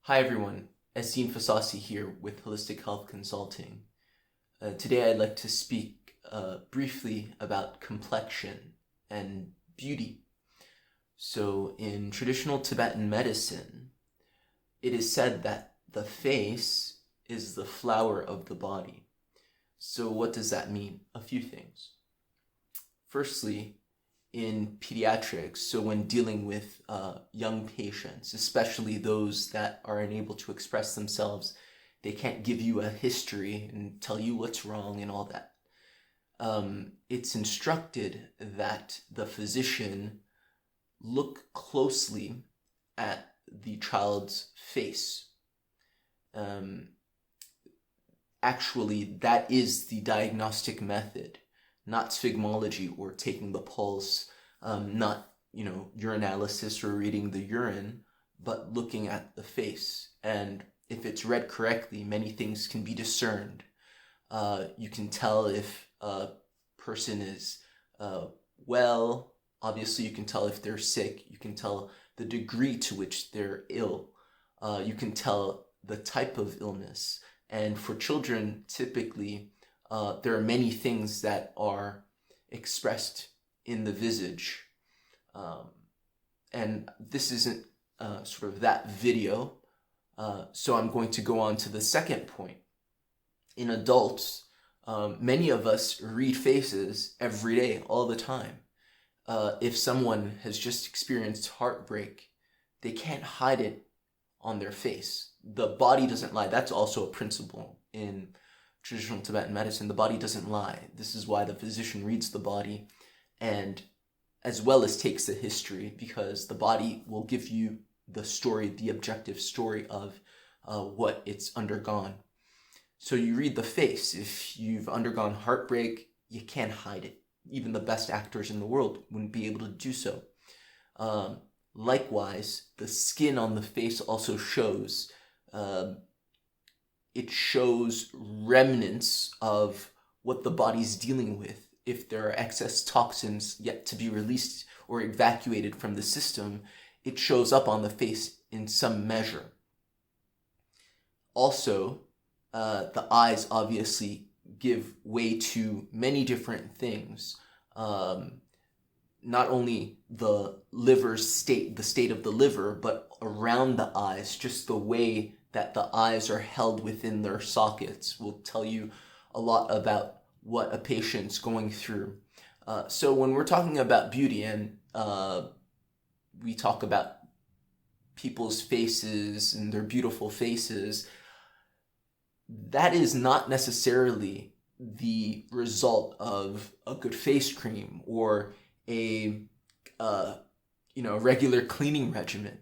Hi everyone, Essine Fasasi here with Holistic Health Consulting. Today I'd like to speak briefly about complexion and beauty. So in traditional Tibetan medicine, it is said that the face is the flower of the body. So what does that mean? A few things. Firstly, in pediatrics, so when dealing with young patients, especially those that are unable to express themselves, they can't give you a history and tell you what's wrong and all that. It's instructed that the physician look closely at the child's face. Actually, that is the diagnostic method, not sphygmology or taking the pulse, not, urinalysis or reading the urine, but looking at the face. And if it's read correctly, many things can be discerned. You can tell if a person is well. Obviously, you can tell if they're sick. You can tell the degree to which they're ill. You can tell the type of illness. And for children, typically, there are many things that are expressed in the visage. And this isn't sort of that video, so I'm going to go on to the second point. In adults, many of us read faces every day, all the time. If someone has just experienced heartbreak, they can't hide it on their face. The body doesn't lie. That's also a principle in traditional Tibetan medicine. The body doesn't lie. This is why the physician reads the body and as well as takes the history, because the body will give you the story, the objective story of what it's undergone. So you read the face. If you've undergone heartbreak, you can't hide it. Even the best actors in the world wouldn't be able to do so. Likewise, the skin on the face also shows it shows remnants of what the body's dealing with. If there are excess toxins yet to be released or evacuated from the system, it shows up on the face in some measure. Also, the eyes obviously give way to many different things. Not only the state of the liver, but around the eyes, just the way that the eyes are held within their sockets will tell you a lot about what a patient's going through. So when we're talking about beauty and we talk about people's faces and their beautiful faces, that is not necessarily the result of a good face cream or a regular cleaning regimen,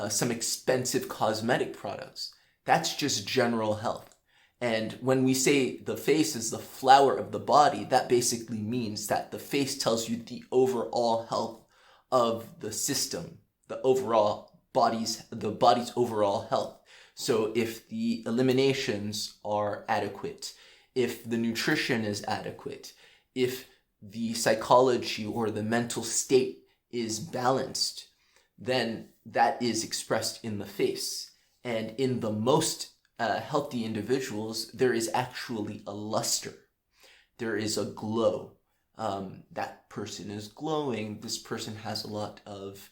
some expensive cosmetic products. That's just general health. And when we say the face is the flower of the body, that basically means that the face tells you the overall health of the system, the body's overall health. So if the eliminations are adequate, if the nutrition is adequate, if the psychology or the mental state is balanced, then that is expressed in the face. And in the most healthy individuals, there is actually a luster. There is a glow. That person is glowing. This person has a lot of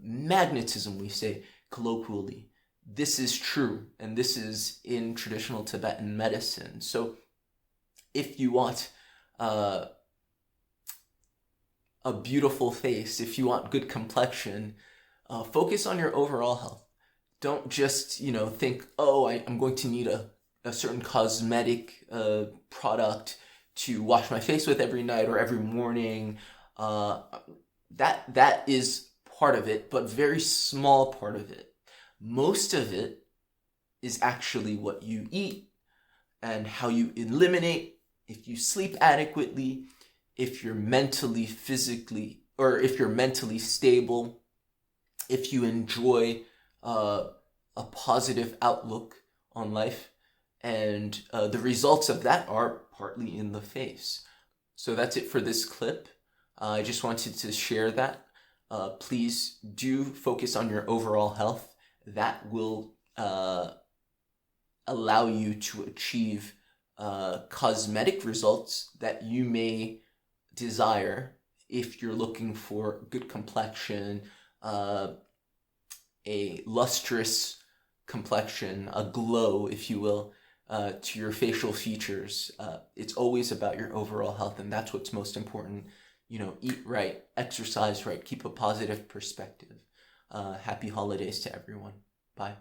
magnetism, we say colloquially. This is true, and this is in traditional Tibetan medicine. So if you want a beautiful face, if you want good complexion, focus on your overall health. Don't just, think, I'm going to need a certain cosmetic product to wash my face with every night or every morning. That is part of it, but very small part of it. Most of it is actually what you eat and how you eliminate, if you sleep adequately, if you're mentally, physically, or if you're mentally stable, if you enjoy a positive outlook on life, and the results of that are partly in the face. So that's it for this clip. I just wanted to share that. Please do focus on your overall health that will allow you to achieve cosmetic results that you may desire if you're looking for good complexion, a lustrous complexion, a glow, if you will, to your facial features. It's always about your overall health, and that's what's most important. Eat right, exercise right, keep a positive perspective. Happy holidays to everyone. Bye.